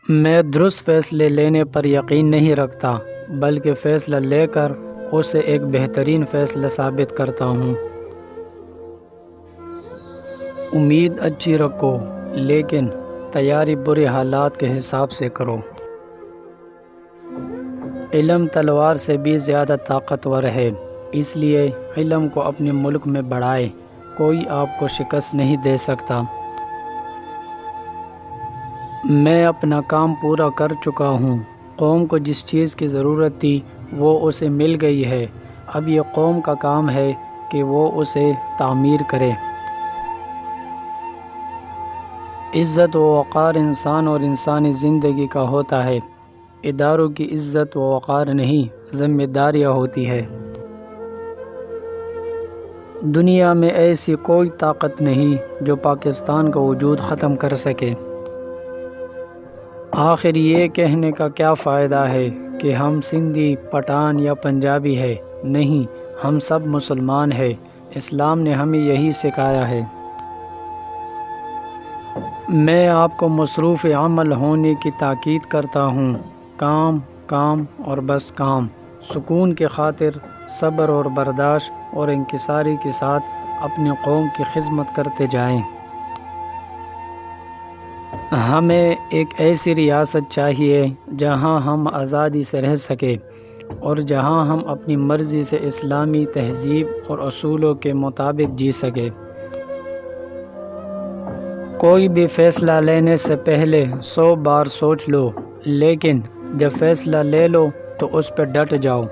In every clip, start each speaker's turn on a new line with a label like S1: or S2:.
S1: میں درست فیصلے لینے پر یقین نہیں رکھتا، بلکہ فیصلہ لے کر اسے ایک بہترین فیصلہ ثابت کرتا ہوں۔ امید اچھی رکھو، لیکن تیاری برے حالات کے حساب سے کرو۔ علم تلوار سے بھی زیادہ طاقتور ہے، اس لیے علم کو اپنے ملک میں بڑھائے، کوئی آپ کو شکست نہیں دے سکتا۔ میں اپنا کام پورا کر چکا ہوں، قوم کو جس چیز کی ضرورت تھی وہ اسے مل گئی ہے، اب یہ قوم کا کام ہے کہ وہ اسے تعمیر کرے۔ عزت و وقار انسان اور انسانی زندگی کا ہوتا ہے، اداروں کی عزت و وقار نہیں، ذمہ داریاں ہوتی ہے۔ دنیا میں ایسی کوئی طاقت نہیں جو پاکستان کا وجود ختم کر سکے۔ آخر یہ کہنے کا کیا فائدہ ہے کہ ہم سندھی، پٹھان یا پنجابی ہے؟ نہیں، ہم سب مسلمان ہیں، اسلام نے ہمیں یہی سکھایا ہے۔ میں آپ کو مصروف عمل ہونے کی تاکید کرتا ہوں، کام کام اور بس کام، سکون کی خاطر صبر اور برداشت اور انکساری کے ساتھ اپنی قوم کی خدمت کرتے جائیں۔ ہمیں ایک ایسی ریاست چاہیے جہاں ہم آزادی سے رہ سکیں اور جہاں ہم اپنی مرضی سے اسلامی تہذیب اور اصولوں کے مطابق جی سکیں۔ کوئی بھی فیصلہ لینے سے پہلے 100 بار سوچ لو، لیکن جب فیصلہ لے لو تو اس پہ ڈٹ جاؤ۔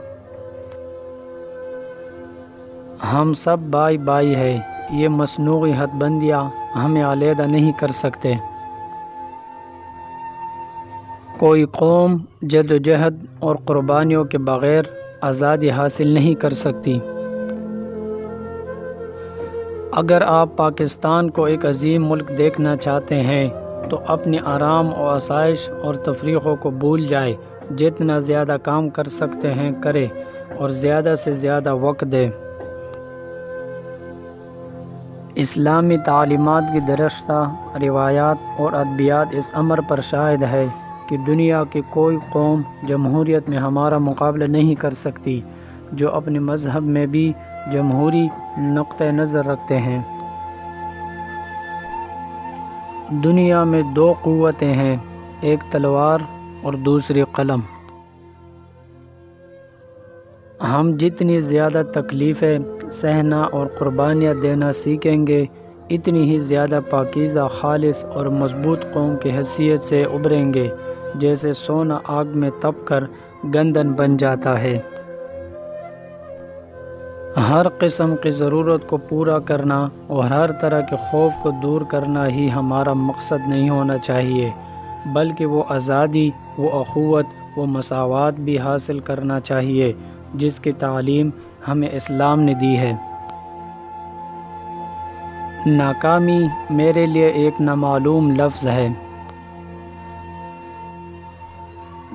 S1: ہم سب بھائی بھائی ہیں، یہ مصنوعی حد بندیاں ہمیں علیحدہ نہیں کر سکتے۔ کوئی قوم جدوجہد اور قربانیوں کے بغیر آزادی حاصل نہیں کر سکتی۔ اگر آپ پاکستان کو ایک عظیم ملک دیکھنا چاہتے ہیں تو اپنی آرام و آسائش اور تفریحوں کو بھول جائے، جتنا زیادہ کام کر سکتے ہیں کریں اور زیادہ سے زیادہ وقت دیں۔ اسلامی تعلیمات کی درستہ روایات اور ادبیات اس امر پر شاہد ہے کہ دنیا کی کوئی قوم جمہوریت میں ہمارا مقابلہ نہیں کر سکتی، جو اپنے مذہب میں بھی جمہوری نقطہ نظر رکھتے ہیں۔ دنیا میں 2 قوتیں ہیں، ایک تلوار اور دوسری قلم۔ ہم جتنی زیادہ تکلیفیں سہنا اور قربانیاں دینا سیکھیں گے، اتنی ہی زیادہ پاکیزہ، خالص اور مضبوط قوم کی حیثیت سے ابھریں گے، جیسے سونا آگ میں تپ کر گندھن بن جاتا ہے۔ ہر قسم کی ضرورت کو پورا کرنا اور ہر طرح کے خوف کو دور کرنا ہی ہمارا مقصد نہیں ہونا چاہیے، بلکہ وہ آزادی، وہ اخوت، وہ مساوات بھی حاصل کرنا چاہیے جس کی تعلیم ہمیں اسلام نے دی ہے۔ ناکامی میرے لیے ایک نامعلوم لفظ ہے۔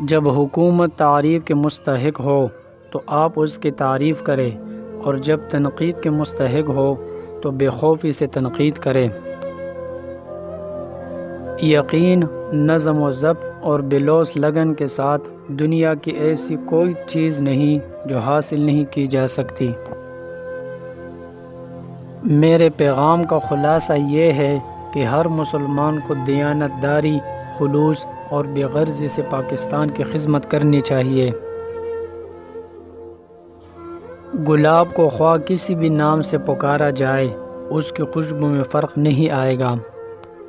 S1: جب حکومت تعریف کے مستحق ہو تو آپ اس کی تعریف کریں، اور جب تنقید کے مستحق ہو تو بے خوفی سے تنقید کریں۔ یقین، نظم و ضبط اور بلوث لگن کے ساتھ دنیا کی ایسی کوئی چیز نہیں جو حاصل نہیں کی جا سکتی۔ میرے پیغام کا خلاصہ یہ ہے کہ ہر مسلمان کو دیانت داری، خلوص اور بے غرضی سے پاکستان کی خدمت کرنی چاہیے۔ گلاب کو خواہ کسی بھی نام سے پکارا جائے، اس کی خوشبو میں فرق نہیں آئے گا۔